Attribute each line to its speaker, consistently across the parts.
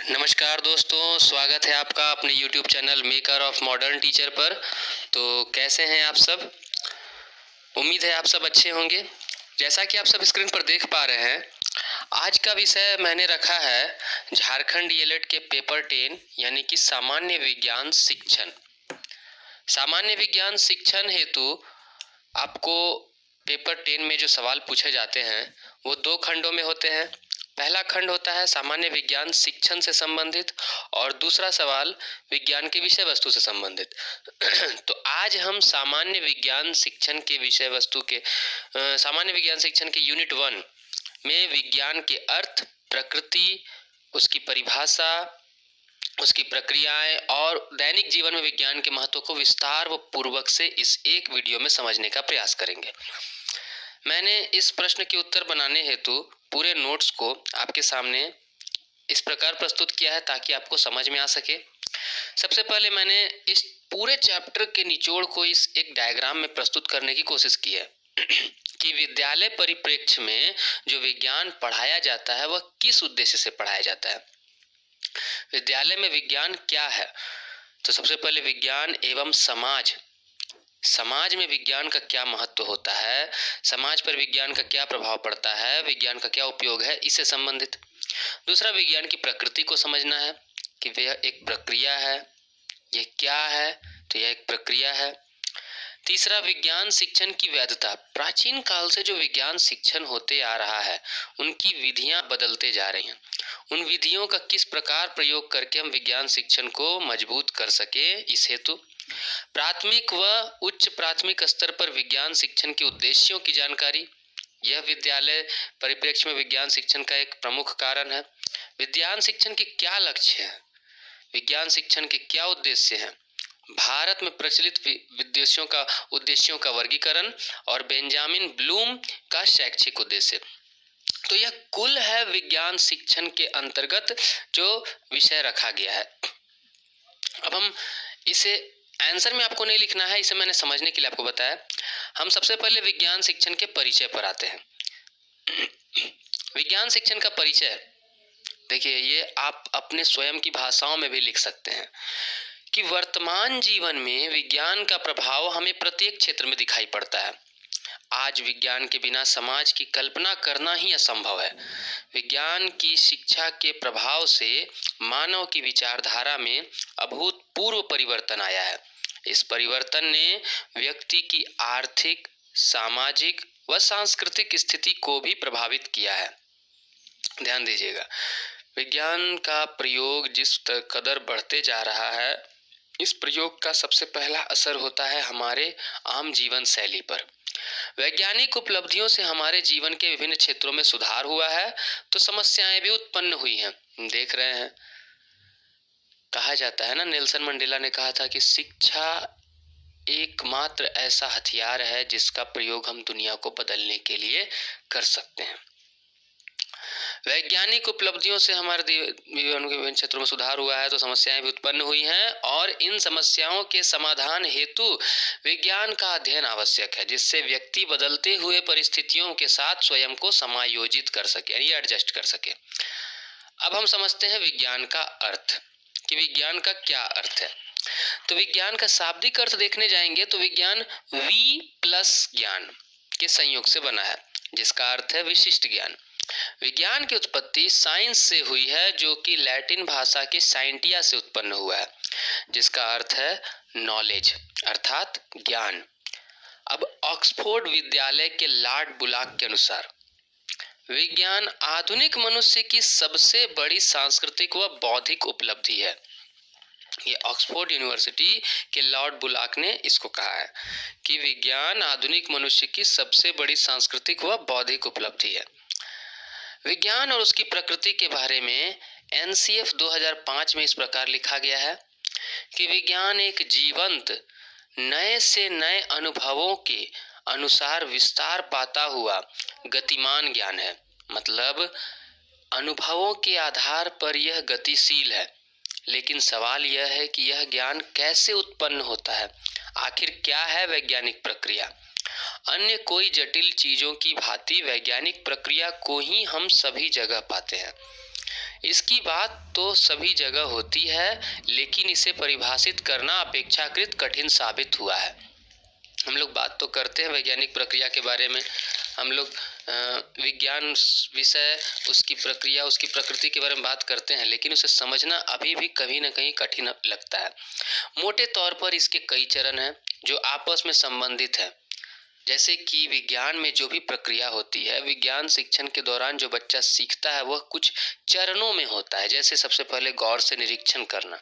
Speaker 1: नमस्कार दोस्तों, स्वागत है आपका अपने YouTube channel maker of modern teacher पर। तो कैसे हैं आप सब? उम्मीद है आप सब अच्छे होंगे। जैसा कि आप सब स्क्रीन पर देख पा रहे हैं, आज का विषय मैंने रखा है झारखंड डीएलएड के पेपर 10 यानी कि सामान्य विज्ञान शिक्षण। सामान्य विज्ञान शिक्षण हेतु आपको पेपर 10 में जो सवाल पूछे जाते हैं वो 2 खंडों में होते हैं। पहला खंड होता है सामान्य विज्ञान शिक्षण से संबंधित और दूसरा सवाल विज्ञान की विषय वस्तु से संबंधित। तो आज हम सामान्य विज्ञान शिक्षण के विषय वस्तु के सामान्य विज्ञान शिक्षण के यूनिट 1 में विज्ञान के अर्थ, प्रकृति, उसकी परिभाषा, उसकी प्रक्रियाएं और दैनिक जीवन में विज्ञान के महत्व को विस्तार व पूर्वक से इस एक वीडियो में समझने का प्रयास करेंगे। मैंने इस प्रश्न के उत्तर बनाने हेतु पूरे नोट्स को आपके सामने इस प्रकार प्रस्तुत किया है ताकि आपको समझ में आ सके। सबसे पहले मैंने इस पूरे चैप्टर के निचोड़ को इस एक डायग्राम में प्रस्तुत करने की कोशिश की है कि विद्यालय परिप्रेक्ष्य में जो विज्ञान पढ़ाया जाता है वह किस उद्देश्य से पढ़ाया जाता है। विद्यालय में विज्ञान क्या है? तो सबसे पहले विज्ञान एवं समाज। समाज में विज्ञान का क्या महत्व होता है, समाज पर विज्ञान का क्या प्रभाव पड़ता है, विज्ञान का क्या उपयोग है, इससे संबंधित। दूसरा, विज्ञान की प्रकृति को समझना है कि वह एक प्रक्रिया है। यह क्या है? तो यह एक प्रक्रिया है। तीसरा, विज्ञान शिक्षण की वैधता। प्राचीन काल से जो विज्ञान शिक्षण होते आ रहा है उनकी विधियां बदलते जा रही हैं। उन विधियों का किस प्रकार प्रयोग करके हम विज्ञान शिक्षण को मजबूत कर सके, इस हेतु प्राथमिक व उच्च प्राथमिक स्तर पर विज्ञान शिक्षण के उद्देश्यों की जानकारी। यह विद्यालय परिप्रेक्ष्य में विज्ञान शिक्षण का एक प्रमुख कारण है। विज्ञान शिक्षण के क्या लक्ष्य हैं, विज्ञान शिक्षण के क्या उद्देश्य हैं, भारत में प्रचलित उद्देश्यों का वर्गीकरण और बेंजामिन ब्लूम का शैक्षिक उद्देश्य। तो यह कुल है विज्ञान शिक्षण के अंतर्गत जो विषय रखा गया है। अब हम इसे आंसर में आपको नहीं लिखना है, इसे मैंने समझने के लिए आपको बताया। हम सबसे पहले विज्ञान शिक्षण के परिचय पर आते हैं। विज्ञान शिक्षण का परिचय देखिए, ये आप अपने स्वयं की भाषाओं में भी लिख सकते हैं कि वर्तमान जीवन में विज्ञान का प्रभाव हमें प्रत्येक क्षेत्र में दिखाई पड़ता है। आज विज्ञान के बिना समाज की कल्पना करना ही असंभव है। विज्ञान की शिक्षा के प्रभाव से मानव की विचारधारा में अभूतपूर्व परिवर्तन आया है। इस परिवर्तन ने व्यक्ति की आर्थिक, सामाजिक व सांस्कृतिक स्थिति को भी प्रभावित किया है। ध्यान दीजिएगा, विज्ञान का प्रयोग जिस कदर बढ़ते जा रहा है, इस प्रयोग का सबसे पहला असर होता है हमारे आम जीवन शैली पर। वैज्ञानिक उपलब्धियों से हमारे जीवन के विभिन्न क्षेत्रों में सुधार हुआ है तो समस्याएं भी उत्पन्न हुई हैं। देख रहे हैं, कहा जाता है ना, नेल्सन मंडेला ने कहा था कि शिक्षा एकमात्र ऐसा हथियार है जिसका प्रयोग हम दुनिया को बदलने के लिए कर सकते हैं। वैज्ञानिक उपलब्धियों से हमारे जीवन के विभिन्न क्षेत्रों में सुधार हुआ है तो समस्याएं भी उत्पन्न हुई हैं और इन समस्याओं के समाधान हेतु विज्ञान का अध्ययन आवश्यक है, जिससे व्यक्ति बदलते हुए परिस्थितियों के साथ स्वयं को समायोजित कर सके, यानी एडजस्ट कर सके। अब हम समझते हैं विज्ञान का अर्थ, कि विज्ञान का क्या अर्थ है। तो विज्ञान का शाब्दिक अर्थ देखने जाएंगे तो विज्ञान वी प्लस ज्ञान के संयोग से बना है, जिसका अर्थ है विशिष्ट ज्ञान। विज्ञान की उत्पत्ति साइंस से हुई है, जो कि लैटिन भाषा के साइंटिया से उत्पन्न हुआ है, जिसका अर्थ है नॉलेज अर्थात ज्ञान। अब ऑक्सफोर्ड विद्यालय के लॉर्ड बुलाक के अनुसार विज्ञान आधुनिक मनुष्य की सबसे बड़ी सांस्कृतिक व बौद्धिक उपलब्धि है। ये ऑक्सफोर्ड यूनिवर्सिटी के लॉर्ड बुलाक ने इसको कहा है कि विज्ञान आधुनिक मनुष्य की सबसे बड़ी सांस्कृतिक व बौद्धिक उपलब्धि है। विज्ञान और उसकी प्रकृति के बारे में एनसीएफ 2005 में इस प्रकार लिखा गया है कि विज्ञान एक जीवंत, नए से नए अनुभवों के अनुसार विस्तार पाता हुआ गतिमान ज्ञान है। मतलब अनुभवों के आधार पर यह गतिशील है, लेकिन सवाल यह है कि यह ज्ञान कैसे उत्पन्न होता है, आखिर क्या है वैज्ञानिक प्रक्रिया। अन्य कोई जटिल चीजों की भांति वैज्ञानिक प्रक्रिया को ही हम सभी जगह पाते हैं। इसकी बात तो सभी जगह होती है, लेकिन इसे परिभाषित करना अपेक्षाकृत कठिन साबित हुआ है। हम लोग बात तो करते हैं वैज्ञानिक प्रक्रिया के बारे में, हम लोग विज्ञान विषय, उसकी प्रक्रिया, उसकी प्रकृति के बारे में बात करते हैं, लेकिन उसे समझना अभी भी कहीं ना कहीं कठिन लगता है। मोटे तौर पर इसके कई चरण हैं जो आपस में संबंधित हैं। जैसे कि विज्ञान में जो भी प्रक्रिया होती है, विज्ञान शिक्षण के दौरान जो बच्चा सीखता है वह कुछ चरणों में होता है। जैसे सबसे पहले गौर से निरीक्षण करना,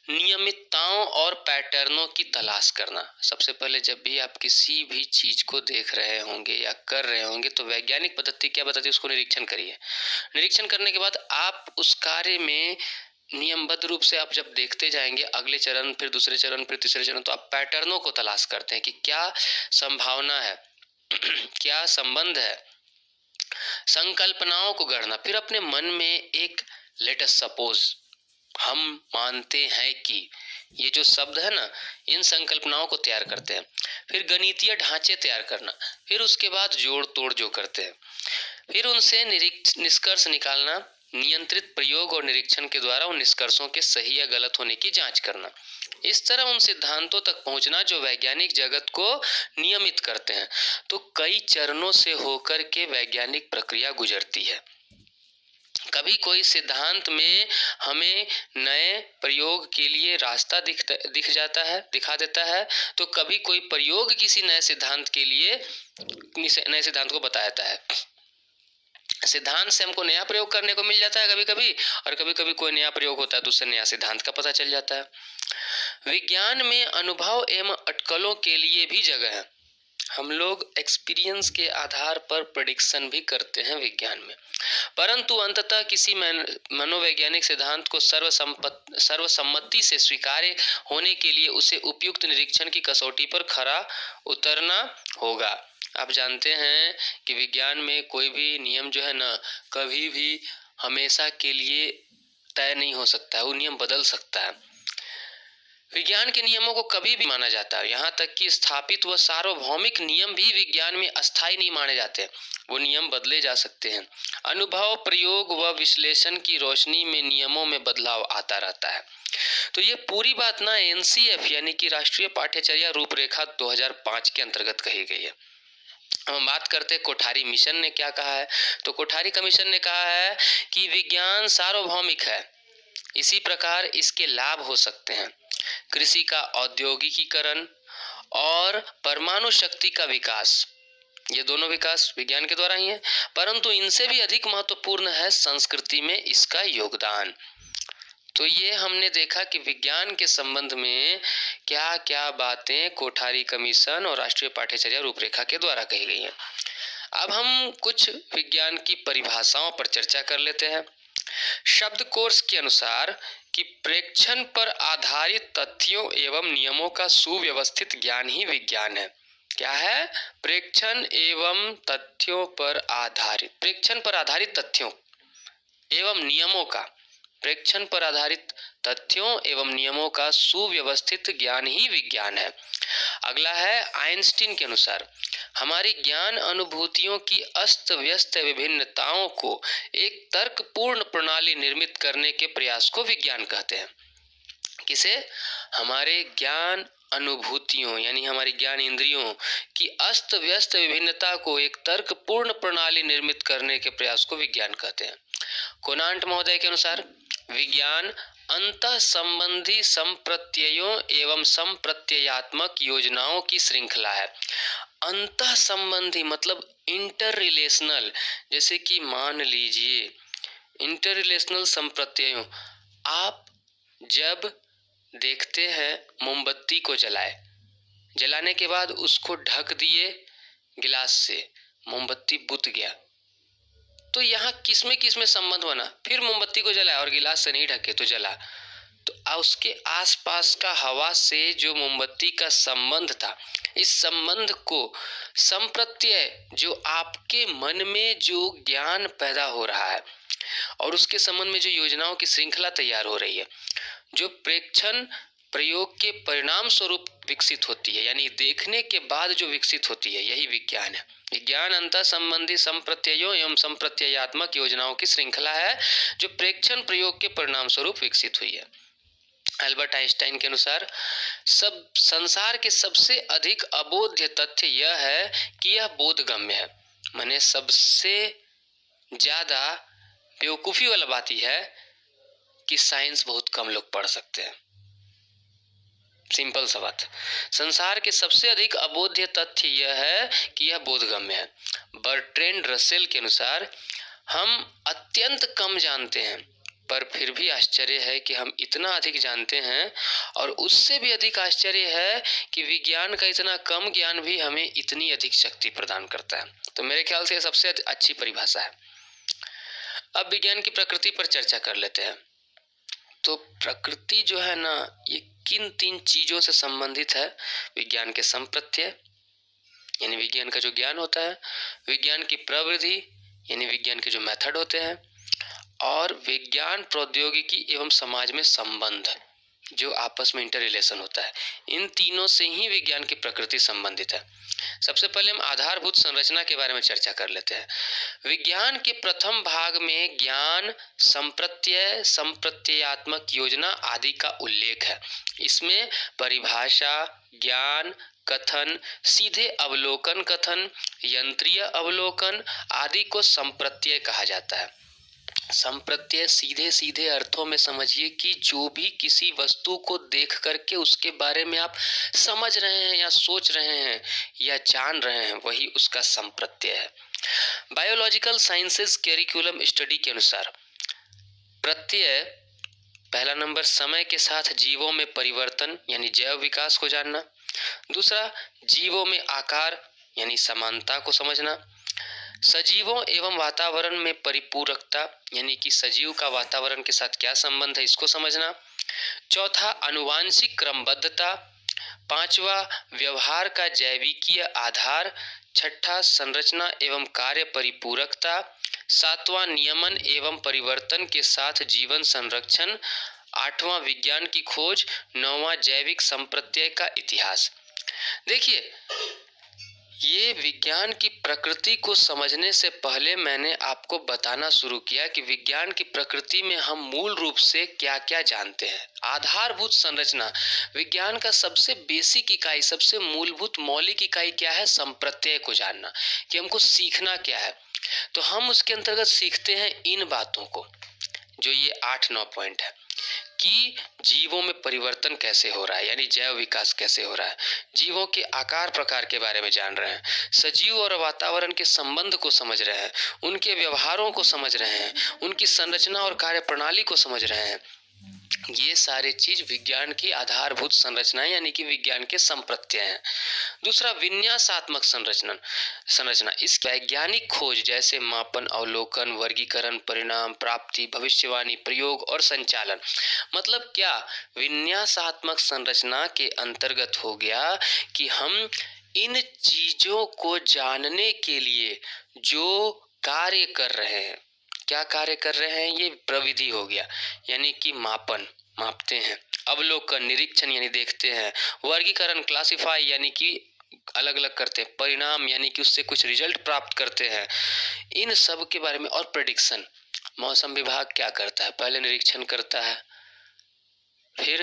Speaker 1: नियमितताओं और पैटर्नों की तलाश करना। सबसे पहले जब भी आप किसी भी चीज को देख रहे होंगे या कर रहे होंगे तो वैज्ञानिक पद्धति क्या बताती है, उसको निरीक्षण करिए। निरीक्षण करने के बाद आप उस कार्य में नियमबद्ध रूप से आप जब देखते जाएंगे, अगले चरण, फिर दूसरे चरण, फिर तीसरे चरण, तो आप पैटर्नों को तलाश करते हैं कि क्या संभावना है क्या संबंध है। संकल्पनाओं को गढ़ना, फिर अपने मन में एक लेट अस सपोज, हम मानते हैं कि, ये जो शब्द है ना, इन संकल्पनाओं को तैयार करते हैं। फिर गणितीय ढांचे तैयार करना, फिर उसके बाद जोड़ तोड़ जो करते हैं, फिर उनसे निष्कर्ष निकालना, नियंत्रित प्रयोग और निरीक्षण के द्वारा उन निष्कर्षों के सही या गलत होने की जांच करना। इस तरह उन सिद्धांतों तक पहुंचना जो वैज्ञानिक जगत को नियमित करते हैं। तो कई चरणों से होकर के वैज्ञानिक प्रक्रिया गुजरती है। कभी कोई सिद्धांत में हमें नए प्रयोग के लिए रास्ता दिखा देता है, तो कभी कोई प्रयोग किसी नए सिद्धांत के लिए नए सिद्धांत को बताता है। सिद्धांत से हमको नया प्रयोग करने को मिल जाता है कभी कभी, और कभी कभी कोई नया प्रयोग होता है तो उससे नया सिद्धांत का पता चल जाता है। विज्ञान में अनुभव एवं अटकलों के लिए भी जगह है। हम लोग एक्सपीरियंस के आधार पर प्रेडिक्शन भी करते हैं विज्ञान में, परंतु अंततः किसी मनोवैज्ञानिक सिद्धांत को सर्वसम्मति से स्वीकार्य होने के लिए उसे उपयुक्त निरीक्षण की कसौटी पर खरा उतरना होगा। आप जानते हैं कि विज्ञान में कोई भी नियम जो है ना, कभी भी हमेशा के लिए तय नहीं हो सकता है, वो नियम बदल सकता है। विज्ञान के नियमों को कभी भी माना जाता है, यहाँ तक कि स्थापित व सार्वभौमिक नियम भी विज्ञान में अस्थायी नहीं माने जाते, वो नियम बदले जा सकते हैं। अनुभव, प्रयोग व विश्लेषण की रोशनी में नियमों में बदलाव आता रहता है। तो ये पूरी बात ना एनसीएफ यानी कि राष्ट्रीय पाठ्यचर्या रूपरेखा 2005 के अंतर्गत कही गई है। हम बात करते हैं कोठारी मिशन ने क्या कहा है, तो कोठारी कमीशन ने कहा है कि विज्ञान सार्वभौमिक है, इसी प्रकार इसके लाभ हो सकते हैं। कृषि का औद्योगिकीकरण और परमाणु शक्ति का विकास, ये दोनों विकास विज्ञान के द्वारा ही है, परंतु इनसे भी अधिक महत्वपूर्ण है संस्कृति में इसका योगदान। तो ये हमने देखा कि विज्ञान के संबंध में क्या क्या बातें कोठारी कमीशन और राष्ट्रीय पाठ्यचर्या रूपरेखा के द्वारा कही गई हैं। अब हम कुछ विज्ञान की परिभाषाओं पर चर्चा कर लेते हैं। शब्दकोश के अनुसार कि प्रेक्षण पर आधारित तथ्यों एवं नियमों का सुव्यवस्थित ज्ञान ही विज्ञान है। क्या है? प्रेक्षण एवं तथ्यों पर आधारित, प्रेक्षण पर आधारित तथ्यों एवं नियमों का, प्रेक्षण पर आधारित तथ्यों एवं नियमों का सुव्यवस्थित ज्ञान ही विज्ञान है। अगला है आइंस्टीन के अनुसार हमारी ज्ञान अनुभूतियों की अस्त व्यस्त विभिन्नताओं को एक तर्कपूर्ण प्रणाली निर्मित करने के प्रयास को विज्ञान कहते हैं। किसे? हमारे ज्ञान अनुभूतियों यानी हमारी ज्ञान इंद्रियों की अस्त व्यस्त विभिन्नता को एक तर्कपूर्ण प्रणाली निर्मित करने के प्रयास को विज्ञान कहते हैं। कोनांट महोदय के अनुसार विज्ञान अंतः संबंधी संप्रत्ययों एवं संप्रत्ययात्मक योजनाओं की श्रृंखला है। अंतः संबंधी मतलब इंटर रिलेशनल, जैसे कि मान लीजिए इंटर रिलेशनल संप्रत्ययों, आप जब देखते हैं मोमबत्ती को जलाने के बाद उसको ढक दिए गिलास से, मोमबत्ती बुझ गया, तो यहाँ किसमें संबंध बना? फिर मोमबत्ती को जलाया और गिलास से नहीं ढके तो जला, तो उसके आसपास का हवा से जो मोमबत्ती का संबंध था, इस संबंध को संप्रत्यय, जो आपके मन में जो ज्ञान पैदा हो रहा है और उसके संबंध में जो योजनाओं की श्रृंखला तैयार हो रही है, जो प्रेक्षण प्रयोग के परिणाम स्वरूप विकसित होती है, यानी देखने के बाद जो विकसित होती है, यही विज्ञान है, विज्ञान अंतः संबंधी संप्रत्ययों एवं संप्रत्ययात्मक योजनाओं की श्रृंखला है जो प्रेक्षण प्रयोग के परिणाम स्वरूप विकसित हुई है। अल्बर्ट आइंस्टाइन के अनुसार सब संसार के सबसे अधिक अबोध्य तथ्य यह है कि यह बोधगम्य है। माने सबसे ज्यादा बेवकूफी वाला बात यह है कि साइंस बहुत कम लोग पढ़ सकते हैं। सिंपल सा बात। संसार के सबसे अधिक अबोध्य तथ्य यह है कि यह बोधगम्य है। बर्ट्रैंड रसेल के अनुसार हम अत्यंत कम जानते हैं, पर फिर भी आश्चर्य है कि हम इतना अधिक जानते हैं, और उससे भी अधिक आश्चर्य है कि विज्ञान का इतना कम ज्ञान भी हमें इतनी अधिक शक्ति प्रदान करता है। तो मेरे ख्याल से यह सबसे अच्छी परिभाषा है। अब विज्ञान की प्रकृति पर चर्चा कर लेते हैं। तो प्रकृति जो है ना, ये किन तीन चीजों से संबंधित है? विज्ञान के संप्रत्यय यानी विज्ञान का जो ज्ञान होता है, विज्ञान की प्रवृत्ति यानी विज्ञान के जो मेथड होते हैं, और विज्ञान प्रौद्योगिकी एवं समाज में संबंध जो आपस में इंटर रिलेशन होता है। इन तीनों से ही विज्ञान की प्रकृति संबंधित है। सबसे पहले हम आधारभूत संरचना के बारे में चर्चा कर लेते हैं। विज्ञान के प्रथम भाग में ज्ञान, संप्रत्यय, संप्रत्ययात्मक योजना आदि का उल्लेख है। इसमें परिभाषा, ज्ञान, कथन, सीधे अवलोकन कथन, यंत्रीय अवलोकन आदि को संप्रत्यय कहा जाता है। संप्रत्यय सीधे सीधे अर्थों में समझिए कि जो भी किसी वस्तु को देख करके उसके बारे में आप समझ रहे हैं या सोच रहे हैं या जान रहे हैं, वही उसका संप्रत्यय है। बायोलॉजिकल साइंसेस करिकुलम स्टडी के अनुसार प्रत्यय पहला नंबर समय के साथ जीवों में परिवर्तन यानी जैव विकास को जानना, दूसरा जीवों में आकार यानी समानता को समझना, सजीवों एवं वातावरण में परिपूरकता यानी कि सजीव का वातावरण के साथ क्या संबंध है इसको समझना, चौथा आनुवांशिक क्रमबद्धता, पांचवा व्यवहार का जैविकीय आधार, छठा संरचना एवं कार्य परिपूरकता, सातवां नियमन एवं परिवर्तन के साथ जीवन संरक्षण, आठवां विज्ञान की खोज, नौवां जैविक संप्रत्यय का इतिहास। देखिए, ये विज्ञान की प्रकृति को समझने से पहले मैंने आपको बताना शुरू किया कि विज्ञान की प्रकृति में हम मूल रूप से क्या क्या जानते हैं। आधारभूत संरचना, विज्ञान का सबसे बेसिक इकाई, सबसे मूलभूत मौलिक इकाई क्या है? संप्रत्यय को जानना, कि हमको सीखना क्या है। तो हम उसके अंतर्गत सीखते हैं इन बातों को, जो ये 8-9 पॉइंट है, कि जीवों में परिवर्तन कैसे हो रहा है यानी जैव विकास कैसे हो रहा है, जीवों के आकार प्रकार के बारे में जान रहे हैं, सजीव और वातावरण के संबंध को समझ रहे हैं, उनके व्यवहारों को समझ रहे हैं, उनकी संरचना और कार्य प्रणाली को समझ रहे हैं। ये सारे चीज विज्ञान की आधारभूत संरचना यानी कि विज्ञान के संप्रत्यय हैं। दूसरा विन्यासात्मक संरचना, इस वैज्ञानिक खोज जैसे मापन, अवलोकन, वर्गीकरण, परिणाम, प्राप्ति, भविष्यवाणी, प्रयोग और संचालन। मतलब क्या? विन्यासात्मक संरचना के अंतर्गत हो गया कि हम इन चीजों को जानने के लिए जो कार्य कर रहे हैं, क्या कार्य कर रहे हैं, ये प्रविधि हो गया यानी कि मापन, मापते हैं, अवलोकन, निरीक्षण यानी देखते हैं, वर्गीकरण, क्लासिफाई यानी कि अलग अलग करते हैं, परिणाम यानी कि उससे कुछ रिजल्ट प्राप्त करते हैं, इन सब के बारे में, और प्रेडिक्शन, मौसम विभाग क्या करता है? पहले निरीक्षण करता है, फिर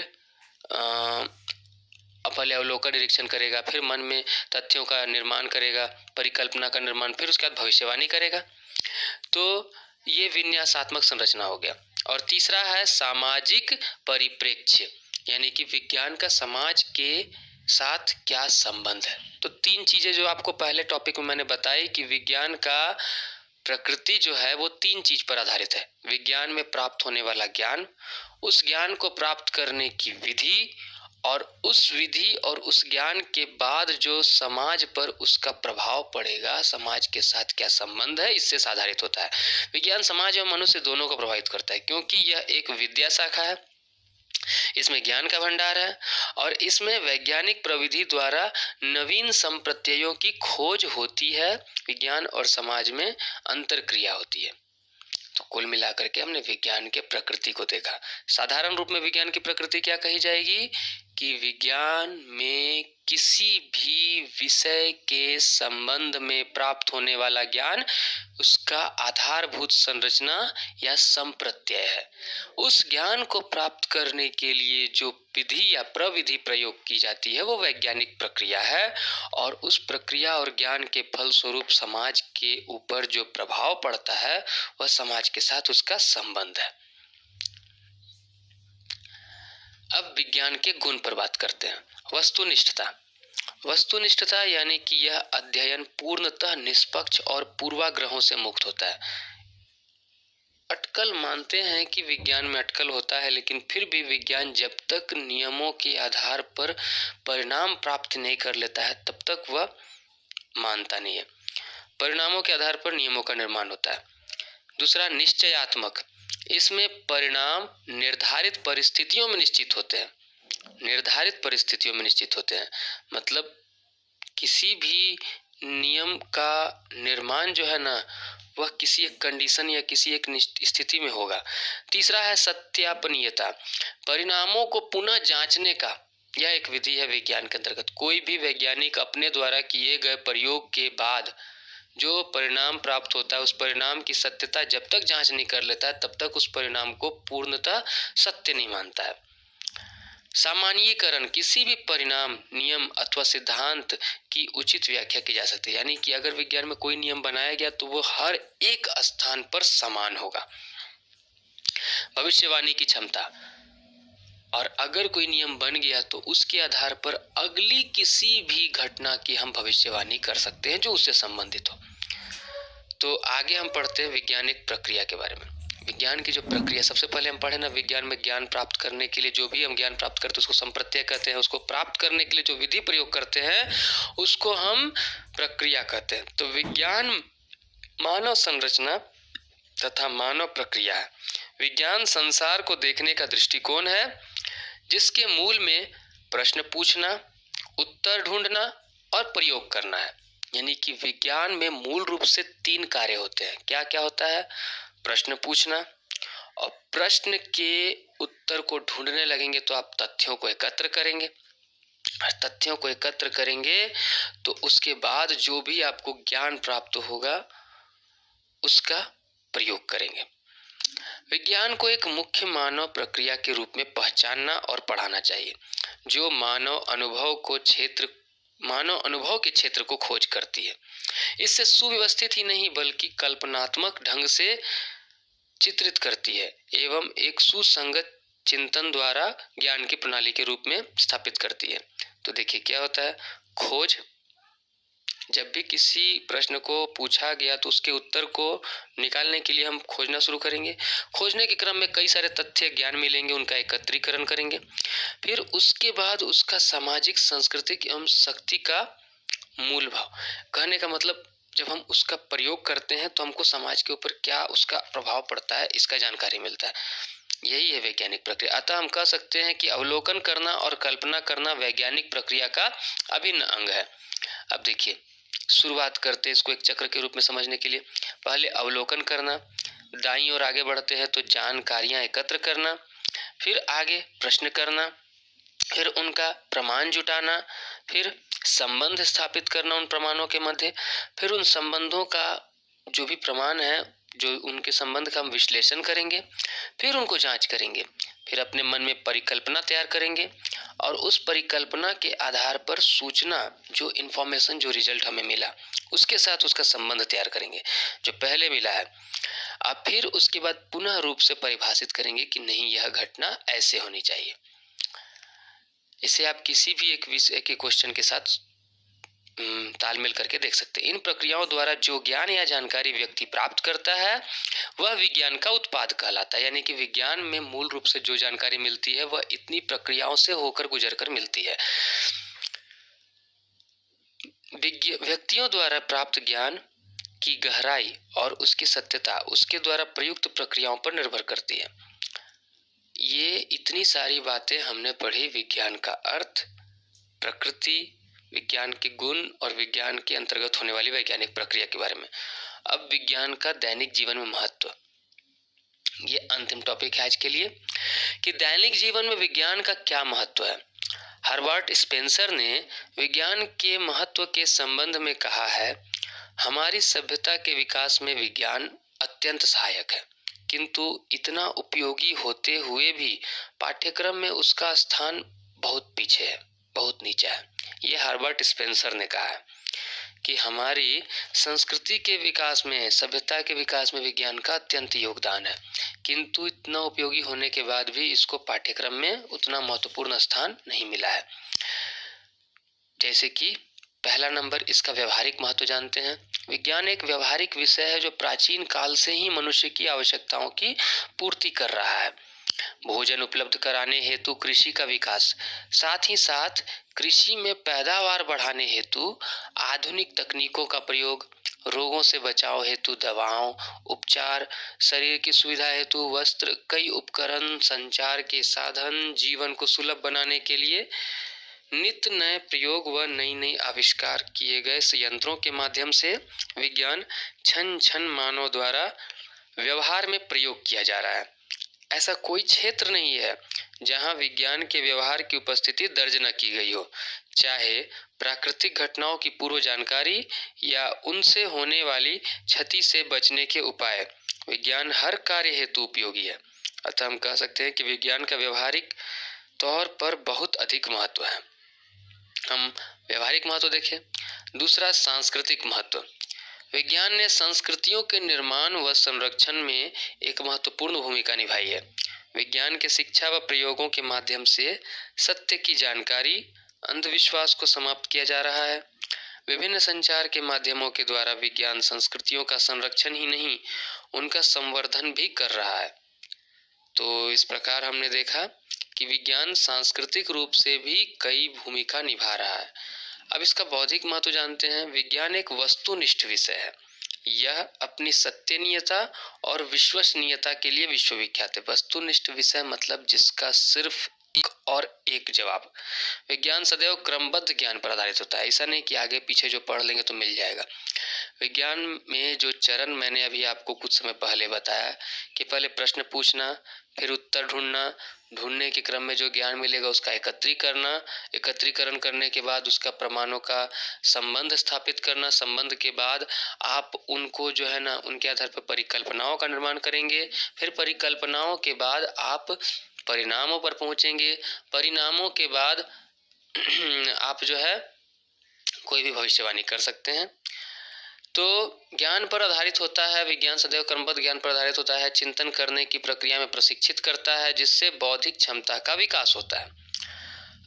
Speaker 1: पहले अवलोकन निरीक्षण करेगा, फिर मन में तथ्यों का निर्माण करेगा, परिकल्पना का निर्माण, फिर उसके बाद भविष्यवाणी करेगा। तो ये विन्यासात्मक संरचना हो गया। और तीसरा है सामाजिक परिप्रेक्ष्य यानी कि विज्ञान का समाज के साथ क्या संबंध है। तो तीन चीजें जो आपको पहले टॉपिक में मैंने बताई कि विज्ञान का प्रकृति जो है वो तीन चीज पर आधारित है। विज्ञान में प्राप्त होने वाला ज्ञान, उस ज्ञान को प्राप्त करने की विधि, और उस विधि और उस ज्ञान के बाद जो समाज पर उसका प्रभाव पड़ेगा, समाज के साथ क्या संबंध है, इससे आधारित होता है। विज्ञान समाज और मनुष्य दोनों को प्रभावित करता है, क्योंकि यह एक विद्या शाखा है, इसमें ज्ञान का भंडार है, और इसमें वैज्ञानिक प्रविधि द्वारा नवीन संप्रत्ययों की खोज होती है, विज्ञान और समाज में अंतरक्रिया होती है। तो कुल मिलाकर के हमने विज्ञान के प्रकृति को देखा। साधारण रूप में विज्ञान की प्रकृति क्या कही जाएगी? कि विज्ञान में किसी भी विषय के संबंध में प्राप्त होने वाला ज्ञान उसका आधारभूत संरचना या संप्रत्यय है। उस ज्ञान को प्राप्त करने के लिए जो विधि या प्रविधि प्रयोग की जाती है वो वैज्ञानिक प्रक्रिया है, और उस प्रक्रिया और ज्ञान के फलस्वरूप समाज के ऊपर जो प्रभाव पड़ता है वह समाज के साथ उसका संबंध है। अब विज्ञान के गुण पर बात करते हैं। वस्तुनिष्ठता। वस्तुनिष्ठता यानी कि यह अध्ययन पूर्णतः निष्पक्ष और पूर्वाग्रहों से मुक्त होता है। अटकल मानते हैं कि विज्ञान में अटकल होता है, लेकिन फिर भी विज्ञान जब तक नियमों के आधार पर परिणाम प्राप्त नहीं कर लेता है तब तक वह मानता नहीं है। परिणामों के आधार पर नियमों का निर्माण होता है। दूसरा, निश्चयात्मक। इसमें परिणाम निर्धारित परिस्थितियों में निश्चित होते हैं। निर्धारित परिस्थितियों में निश्चित होते हैं मतलब किसी भी नियम का निर्माण जो है ना वह किसी एक कंडीशन या किसी एक स्थिति में होगा। तीसरा है सत्यापनीयता। परिणामों को पुनः जांचने का यह एक विधि है विज्ञान के अंतर्गत। कोई भी वैज्ञानिक अपने द्वारा किए गए प्रयोग के बाद जो परिणाम प्राप्त होता है उस परिणाम की सत्यता जब तक जांच नहीं कर लेता है तब तक उस परिणाम को पूर्णतः सत्य नहीं मानता है। सामान्यीकरण। किसी भी परिणाम, नियम अथवा सिद्धांत की उचित व्याख्या की जा सकती है, यानी कि अगर विज्ञान में कोई नियम बनाया गया तो वो हर एक स्थान पर समान होगा। भविष्यवाणी की क्षमता। और अगर कोई नियम बन गया तो उसके आधार पर अगली किसी भी घटना की हम भविष्यवाणी कर सकते हैं जो उससे संबंधित हो। तो आगे हम पढ़ते हैं वैज्ञानिक प्रक्रिया के बारे में। विज्ञान की जो प्रक्रिया, सबसे पहले हम पढ़े ना, विज्ञान में ज्ञान प्राप्त करने के लिए जो भी हम ज्ञान प्राप्त करते हैं उसको संप्रत्यय कहते हैं। उसको प्राप्त करने के लिए जो विधि प्रयोग करते हैं उसको हम प्रक्रिया कहते हैं। तो विज्ञान मानव संरचना तथा मानव प्रक्रिया है। विज्ञान संसार को देखने का दृष्टिकोण है जिसके मूल में प्रश्न पूछना, उत्तर ढूंढना और प्रयोग करना है। यानी कि विज्ञान में मूल रूप से 3 कार्य होते हैं। क्या क्या होता है? प्रश्न पूछना, और प्रश्न के उत्तर को ढूंढने लगेंगे तो आप तथ्यों को एकत्र करेंगे, और तथ्यों को एकत्र करेंगे तो उसके बाद जो भी आपको ज्ञान प्राप्त होगा उसका प्रयोग करेंगे। विज्ञान को एक मुख्य मानव प्रक्रिया के रूप में पहचानना और पढ़ाना चाहिए जो मानव अनुभव के क्षेत्र को खोज करती है। इससे सुव्यवस्थित ही नहीं बल्कि कल्पनात्मक ढंग से चित्रित करती है एवं एक सुसंगत चिंतन द्वारा ज्ञान की प्रणाली के रूप में स्थापित करती है। तो देखिए क्या होता है, खोज। जब भी किसी प्रश्न को पूछा गया तो उसके उत्तर को निकालने के लिए हम खोजना शुरू करेंगे। खोजने के क्रम में कई सारे तथ्य ज्ञान मिलेंगे, उनका एकत्रीकरण करेंगे। फिर उसके बाद उसका सामाजिक, सांस्कृतिक एवं शक्ति का मूल भाव। कहने का मतलब जब हम उसका प्रयोग करते हैं तो हमको समाज के ऊपर क्या उसका प्रभाव पड़ता है इसका जानकारी मिलता है। यही है वैज्ञानिक प्रक्रिया। अतः हम कह सकते हैं कि अवलोकन करना और कल्पना करना वैज्ञानिक प्रक्रिया का अभिन्न अंग है। अब देखिए, शुरुआत करते हैं इसको एक चक्र के रूप में समझने के लिए। पहले अवलोकन करना, दाईं ओर आगे बढ़ते हैं तो जानकारियां एकत्र करना, फिर आगे प्रश्न करना, फिर उनका प्रमाण जुटाना, फिर संबंध स्थापित करना उन प्रमाणों के मध्य, फिर उन संबंधों का जो भी प्रमाण है, जो उनके संबंध का हम विश्लेषण करेंगे, फिर उनको जांच करेंगे, फिर अपने मन में परिकल्पना तैयार करेंगे और उस परिकल्पना के आधार पर सूचना, जो इन्फॉर्मेशन, जो रिजल्ट हमें मिला उसके साथ उसका संबंध तैयार करेंगे जो पहले मिला है। अब फिर उसके बाद पुनः रूप से परिभाषित करेंगे कि नहीं, यह घटना ऐसे होनी चाहिए। इसे आप किसी भी एक विषय के क्वेश्चन के साथ तालमेल करके देख सकते हैं। इन प्रक्रियाओं द्वारा जो ज्ञान या जानकारी व्यक्ति प्राप्त करता है वह विज्ञान का उत्पाद कहलाता है। यानी कि विज्ञान में मूल रूप से जो जानकारी मिलती है वह इतनी प्रक्रियाओं से होकर गुजरकर मिलती है। व्यक्तियों द्वारा प्राप्त ज्ञान की गहराई और उसकी सत्यता उसके द्वारा प्रयुक्त प्रक्रियाओं पर निर्भर करती है। ये इतनी सारी बातें हमने पढ़ी विज्ञान का अर्थ, प्रकृति, विज्ञान के गुण और विज्ञान के अंतर्गत होने वाली वैज्ञानिक प्रक्रिया के बारे में। अब विज्ञान का दैनिक जीवन में महत्व, ये अंतिम टॉपिक है आज के लिए कि दैनिक जीवन में विज्ञान का क्या महत्व है। हर्बर्ट स्पेंसर ने विज्ञान के महत्व के संबंध में कहा है, हमारी सभ्यता के विकास में विज्ञान अत्यंत सहायक है, किंतु इतना उपयोगी होते हुए भी पाठ्यक्रम में उसका स्थान बहुत पीछे है, बहुत नीचा है। ये हर्बर्ट स्पेंसर ने कहा है कि हमारी संस्कृति के विकास में, सभ्यता के विकास में विज्ञान का अत्यंत योगदान है, किंतु इतना उपयोगी होने के बाद भी इसको पाठ्यक्रम में उतना महत्वपूर्ण स्थान नहीं मिला है। जैसे कि पहला नंबर, इसका व्यवहारिक महत्व जानते हैं। विज्ञान एक व्यवहारिक विषय है जो प्राचीन काल से ही मनुष्य की आवश्यकताओं की पूर्ति कर रहा है। भोजन उपलब्ध कराने हेतु कृषि का विकास, साथ ही साथ कृषि में पैदावार बढ़ाने हेतु आधुनिक तकनीकों का प्रयोग, रोगों से बचाव हेतु दवाओं, उपचार, शरीर की सुविधा हेतु वस्त्र, कई उपकरण, संचार के साधन, जीवन को सुलभ बनाने के लिए नित्य नए प्रयोग व नई नई आविष्कार किए गए यंत्रों के माध्यम से विज्ञान क्षण क्षण मानव द्वारा व्यवहार में प्रयोग किया जा रहा है। ऐसा कोई क्षेत्र नहीं है जहां विज्ञान के व्यवहार की उपस्थिति दर्ज न की गई हो, चाहे प्राकृतिक घटनाओं की पूर्व जानकारी या उनसे होने वाली क्षति से बचने के उपाय। विज्ञान हर कार्य हेतु उपयोगी है। अतः हम कह सकते हैं कि विज्ञान का व्यवहारिक तौर पर बहुत अधिक महत्व है। हम व्यवहारिक महत्व देखें। दूसरा, सांस्कृतिक महत्व। विज्ञान ने संस्कृतियों के निर्माण व संरक्षण में एक महत्वपूर्ण भूमिका निभाई है। विज्ञान के शिक्षा व प्रयोगों के माध्यम से सत्य की जानकारी, अंधविश्वास को समाप्त किया जा रहा है। विभिन्न संचार के माध्यमों के द्वारा विज्ञान संस्कृतियों का संरक्षण ही नहीं, उनका संवर्धन भी कर रहा है। तो इस प्रकार हमने देखा कि विज्ञान सांस्कृतिक रूप से भी कई भूमिका निभा रहा है। अब इसका बौद्धिक महत्व जानते हैं। विज्ञान एक वस्तुनिष्ठ विषय है। यह अपनी सत्यनीयता और विश्वसनीयता के लिए विश्वविख्यात है। वस्तुनिष्ठ विषय मतलब जिसका सिर्फ एक और एक जवाब। विज्ञान सदैव क्रमबद्ध ज्ञान पर आधारित होता है। ऐसा नहीं कि आगे पीछे जो पढ़ लेंगे तो मिल जाएगा। विज्ञान में जो चरण मैंने अभी आपको कुछ समय पहले बताया कि पहले प्रश्न पूछना, फिर उत्तर ढूंढना, ढूंढने के क्रम में जो ज्ञान मिलेगा उसका एकत्रीकरण करने के बाद उसका प्रमाणों का संबंध स्थापित करना, संबंध के बाद आप उनको जो है ना उनके आधार पर परिकल्पनाओं का निर्माण करेंगे, फिर परिकल्पनाओं के बाद आप परिणामों पर पहुंचेंगे, परिणामों के बाद आप जो है कोई भी भविष्यवाणी कर सकते हैं। तो ज्ञान पर आधारित होता है, विज्ञान सदैव क्रमबद्ध ज्ञान पर आधारित होता है, चिंतन करने की प्रक्रिया में प्रशिक्षित करता है, जिससे बौद्धिक क्षमता का विकास होता है।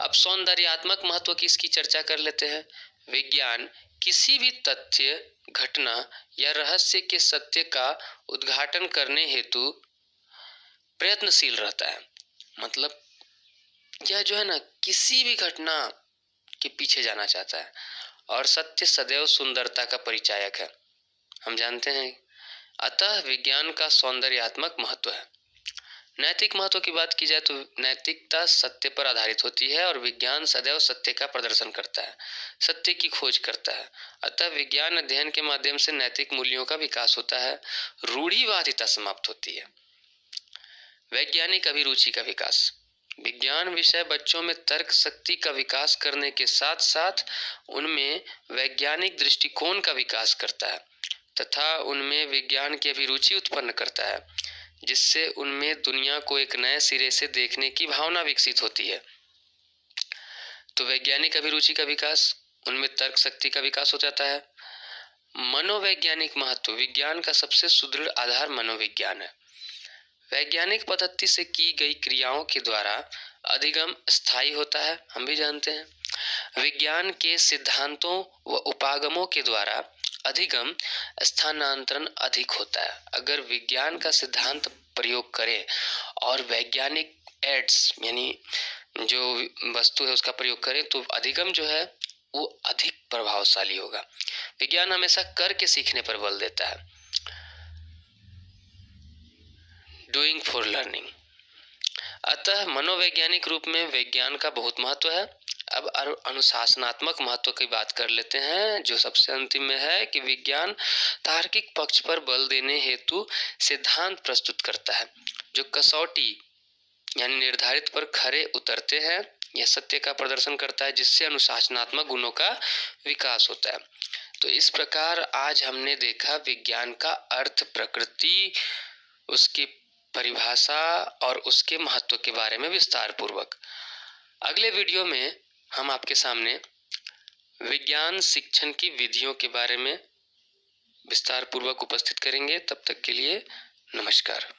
Speaker 1: अब सौंदर्यात्मक महत्व की इसकी चर्चा कर लेते हैं। विज्ञान किसी भी तथ्य, घटना या रहस्य के सत्य का उद्घाटन करने हेतु प्रयत्नशील रहता है। मतलब यह जो है ना किसी भी घटना के पीछे जाना चाहता है, और सत्य सदैव सुंदरता का परिचायक है, हम जानते हैं। अतः विज्ञान का सौंदर्यात्मक महत्व है। नैतिक महत्व की बात की जाए तो नैतिकता सत्य पर आधारित होती है और विज्ञान सदैव सत्य का प्रदर्शन करता है, सत्य की खोज करता है। अतः विज्ञान अध्ययन के माध्यम से नैतिक मूल्यों का विकास होता है, रूढ़िवादिता समाप्त होती है। वैज्ञानिक अभिरुचि का विकास। विज्ञान विषय बच्चों में तर्क शक्ति का विकास करने के साथ साथ उनमें वैज्ञानिक दृष्टिकोण का विकास करता है तथा उनमें विज्ञान की अभिरुचि उत्पन्न करता है, जिससे उनमें दुनिया को एक नए सिरे से देखने की भावना विकसित होती है। तो वैज्ञानिक अभिरुचि का विकास, उनमें तर्क शक्ति का विकास हो जाता है। मनोवैज्ञानिक महत्व। विज्ञान का सबसे सुदृढ़ आधार मनोविज्ञान है। वैज्ञानिक पद्धति से की गई क्रियाओं के द्वारा अधिगम स्थायी होता है, हम भी जानते हैं। विज्ञान के सिद्धांतों व उपागमों के द्वारा अधिगम स्थानांतरण अधिक होता है। अगर विज्ञान का सिद्धांत प्रयोग करें और वैज्ञानिक एड्स यानी जो वस्तु है उसका प्रयोग करें तो अधिगम जो है वो अधिक प्रभावशाली होगा। विज्ञान हमेशा करके सीखने पर बल देता है। Doing for learning. अतः मनोवैज्ञानिक रूप में विज्ञान का बहुत महत्व है। अब अनुशासनात्मक महत्व की बात कर लेते हैं, जो सबसे अंतिम में है कि विज्ञान तार्किक पक्ष पर बल देने हेतु सिद्धांत प्रस्तुत करता है, जो कसौटी यानी निर्धारित पर खरे उतरते हैं। यह सत्य का प्रदर्शन करता है, जिससे अनुशासनात्मक गुणों का विकास होता है। तो इस प्रकार आज हमने देखा विज्ञान का अर्थ, प्रकृति, उसकी परिभाषा और उसके महत्व के बारे में विस्तार पूर्वक। अगले वीडियो में हम आपके सामने विज्ञान शिक्षण की विधियों के बारे में विस्तार पूर्वक उपस्थित करेंगे। तब तक के लिए नमस्कार।